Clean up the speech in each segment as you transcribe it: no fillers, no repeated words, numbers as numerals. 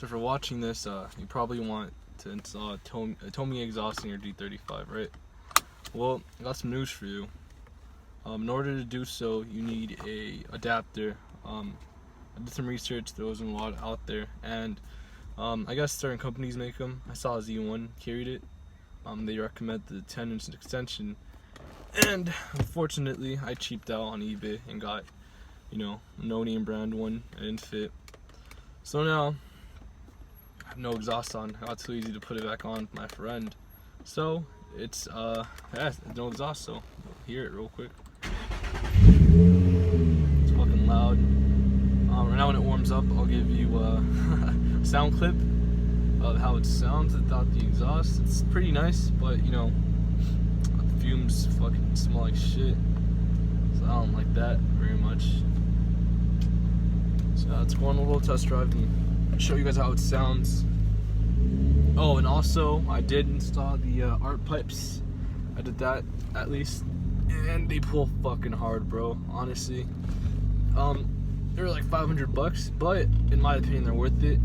So for watching this, you probably want to install a Tomei exhaust in your G35, right? Well, I got some news for you. In order to do so, you need a adapter. I did some research. There wasn't a lot out there, and I guess certain companies make them. I saw Z1 carried it. They recommend the 10-inch extension, and unfortunately, I cheaped out on eBay and got, a no-name brand one. It didn't fit. So now I have no exhaust on. I got too easy to put it back on with my friend. So it's no exhaust. So hear it real quick. It's fucking loud. Right now when it warms up, I'll give you a sound clip of how it sounds without the exhaust. It's pretty nice, but the fumes fucking smell like shit, so I don't like that very much. So let's go on a little test drive and show you guys how it sounds. Oh, and also I did install the art pipes. I did that at least, and they pull fucking hard, bro. Honestly, they're like $500, but in my opinion, they're worth it.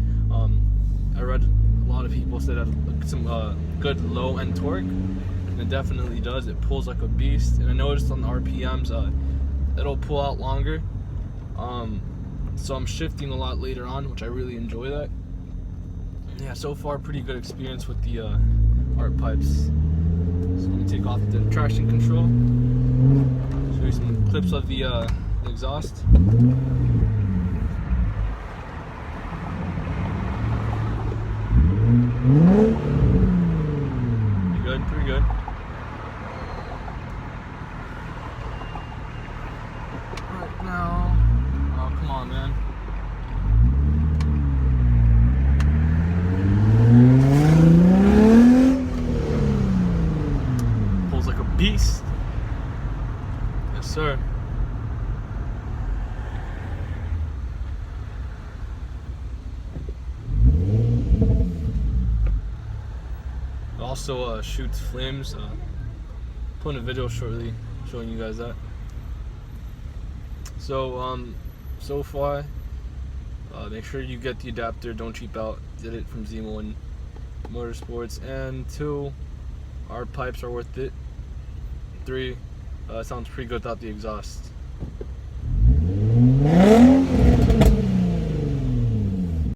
I read a lot of people said that some good low end torque, and it definitely does. It pulls like a beast, and I noticed on the RPMs, it'll pull out longer. So I'm shifting a lot later on, which I really enjoy that. Yeah, so far pretty good experience with the art pipes. So let me take off the traction control. Show you some clips of the exhaust. Pretty good. Right now, oh come on, man. Pulls like a beast. Yes, sir. It also shoots flames. Putting a video shortly showing you guys that. So so far, make sure you get the adapter. Don't cheap out. Did it from Z1 Motorsports. And 2, our pipes are worth it. 3, sounds pretty good without the exhaust.